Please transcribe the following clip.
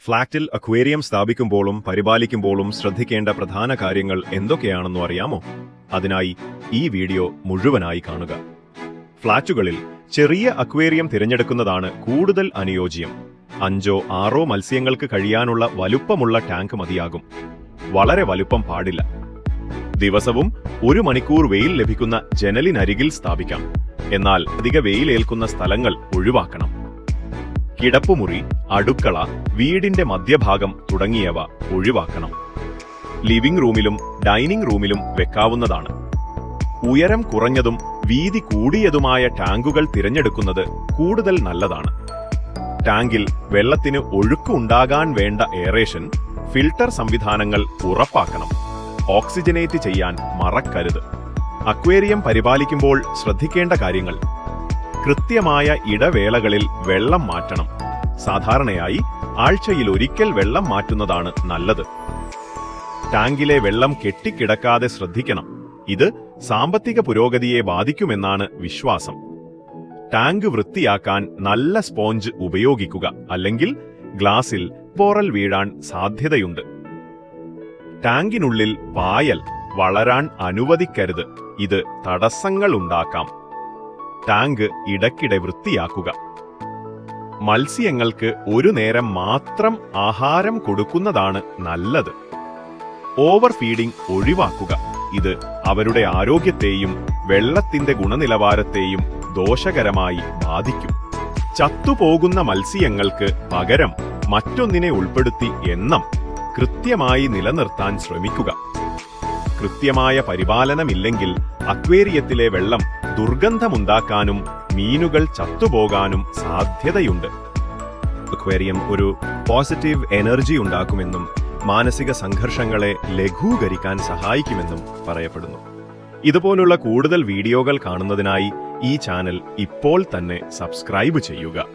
ഫ്ളാറ്റിൽ അക്വേറിയം സ്ഥാപിക്കുമ്പോഴും പരിപാലിക്കുമ്പോഴും ശ്രദ്ധിക്കേണ്ട പ്രധാന കാര്യങ്ങൾ എന്തൊക്കെയാണെന്ന് അറിയാമോ? അതിനായി ഈ വീഡിയോ മുഴുവനായി കാണുക. ഫ്ളാറ്റുകളിൽ ചെറിയ അക്വേറിയം തിരഞ്ഞെടുക്കുന്നതാണ് കൂടുതൽ അനുയോജ്യം. 5-6 മത്സ്യങ്ങൾക്ക് കഴിയാനുള്ള വലുപ്പമുള്ള ടാങ്ക് മതിയാകും. വളരെ വലുപ്പം പാടില്ല. ദിവസവും 1 മണിക്കൂർ വെയിൽ ലഭിക്കുന്ന ജനലിനരികിൽ സ്ഥാപിക്കാം. എന്നാൽ അധിക വെയിലേൽക്കുന്ന സ്ഥലങ്ങൾ ഒഴിവാക്കണം. കിടപ്പുമുറി, അടുക്കള, വീടിന്റെ മധ്യഭാഗം തുടങ്ങിയവ ഒഴിവാക്കണം. ലിവിംഗ് റൂമിലും ഡൈനിങ് റൂമിലും വെക്കാവുന്നതാണ്. ഉയരം കുറഞ്ഞതും വീതി കൂടിയതുമായ ടാങ്കുകൾ തിരഞ്ഞെടുക്കുന്നത് കൂടുതൽ നല്ലതാണ്. ടാങ്കിൽ വെള്ളത്തിന് ഒഴുക്ക് ഉണ്ടാകാൻ വേണ്ട എയറേഷൻ, ഫിൽട്ടർ സംവിധാനങ്ങൾ ഉറപ്പാക്കണം. ഓക്സിജനേറ്റ് ചെയ്യാൻ മറക്കരുത്. അക്വേറിയം പരിപാലിക്കുമ്പോൾ ശ്രദ്ധിക്കേണ്ട കാര്യങ്ങൾ: കൃത്യമായ ഇടവേളകളിൽ വെള്ളം മാറ്റണം. സാധാരണയായി ആഴ്ചയിലൊരിക്കൽ വെള്ളം മാറ്റുന്നതാണ് നല്ലത്. ടാങ്കിലെ വെള്ളം കെട്ടിക്കിടക്കാതെ ശ്രദ്ധിക്കണം. ഇത് സാമ്പത്തിക പുരോഗതിയെ ബാധിക്കുമെന്നാണ് വിശ്വാസം. ടാങ്ക് വൃത്തിയാക്കാൻ നല്ല സ്പോഞ്ച് ഉപയോഗിക്കുക, അല്ലെങ്കിൽ ഗ്ലാസിൽ പോറൽ വീഴാൻ സാധ്യതയുണ്ട്. ടാങ്കിനുള്ളിൽ പായൽ വളരാൻ അനുവദിക്കരുത്. ഇത് തടസ്സങ്ങൾ ഉണ്ടാക്കാം. ടാങ്ക് ഇടയ്ക്കിടെ വൃത്തിയാക്കുക. മത്സ്യങ്ങൾക്ക് ഒരു നേരം മാത്രം ആഹാരം കൊടുക്കുന്നതാണ് നല്ലത്. ഓവർ ഫീഡിംഗ് ഒഴിവാക്കുക. ഇത് അവരുടെ ആരോഗ്യത്തെയും വെള്ളത്തിന്റെ ഗുണനിലവാരത്തെയും ദോഷകരമായി ബാധിക്കും. ചത്തുപോകുന്ന മത്സ്യങ്ങൾക്ക് പകരം മറ്റൊന്നിനെ ഉൾപ്പെടുത്തി എണ്ണം കൃത്യമായി നിലനിർത്താൻ ശ്രമിക്കുക. കൃത്യമായ പരിപാലനമില്ലെങ്കിൽ അക്വേറിയത്തിലെ വെള്ളം ദുർഗന്ധമുണ്ടാക്കാനും മീനുകൾ ചത്തുപോകാനും സാധ്യതയുണ്ട്. അക്വേറിയം ഒരു പോസിറ്റീവ് എനർജി ഉണ്ടാക്കുമെന്നും മാനസിക സംഘർഷങ്ങളെ ലഘൂകരിക്കാൻ സഹായിക്കുമെന്നും പറയപ്പെടുന്നു. ഇതുപോലുള്ള കൂടുതൽ വീഡിയോകൾ കാണുന്നതിനായി ഈ ചാനൽ ഇപ്പോൾ തന്നെ സബ്സ്ക്രൈബ് ചെയ്യുക.